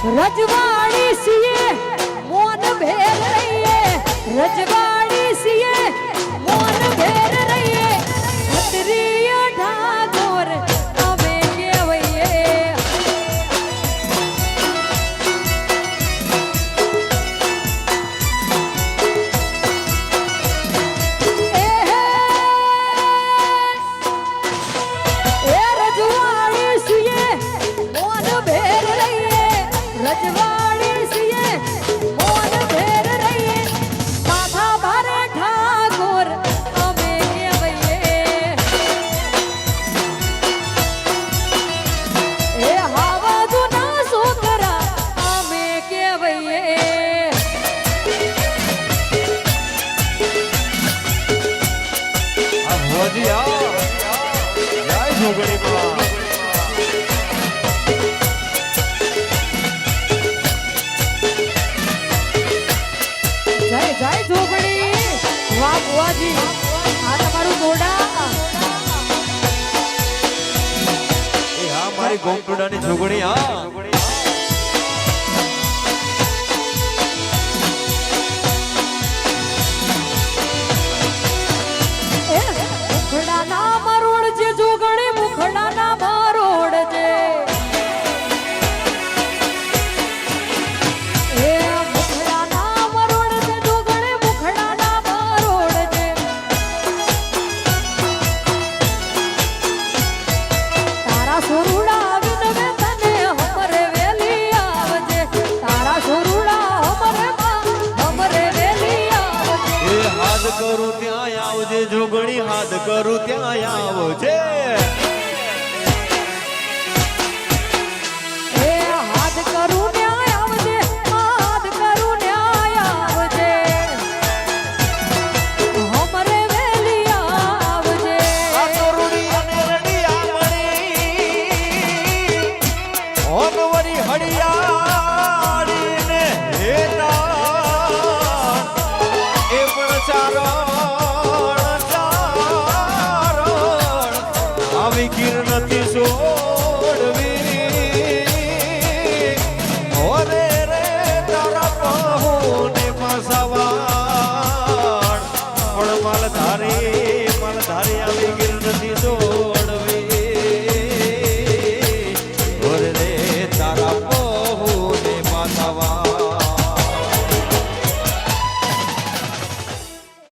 રજવાડી સિયે મોન ભેર રહીએ રજવાડી સિયે મોન ભેર રહીએ છત્રીય ઠાકોર અમે કેવઈએ એ રજવાડી સિયે મોન ભેર રહીએ રજવાડી સિયે મોન ભેર રહીએ માથા ભારે ઠાકોર અમે કેવઈએ એ હાવા જૂના છોકરા અમે કેવઈએ આ ભોજી આ જય જોગણી માં જય જય જોગણી વાહ બુઆજી આ તમારું દોડા એ હા મારી ગોમટોડાની જોગણી હા મુખડાના મરોડ જે જોગણી મુખડાના મરોડ જે એ મુખડાના મરોડ જે જોગણી મુખડાના મરોડ જે તારા સોરુડા વિનવે તને હમરે વેલી આવજે તારા સોરુડા હમરે વેલી આવજે એ હાથ કરું ત્યાં આવજે જોગણી હાથ કરું ત્યાં આવજે એ હાથ કરું ન્યાય આવજે હાથ કરું ન્યાય આવજે હમરે વેલી આવજે આ તોરડી અને રડિયામણી ઓનવરી હડિયાળીને હેતા એ પણ ચારણ આવી કિરણથી છોડવી ઓરે રે તારા પહોને મસવાણ પણ માલધારી આવી કિરણથી છોડ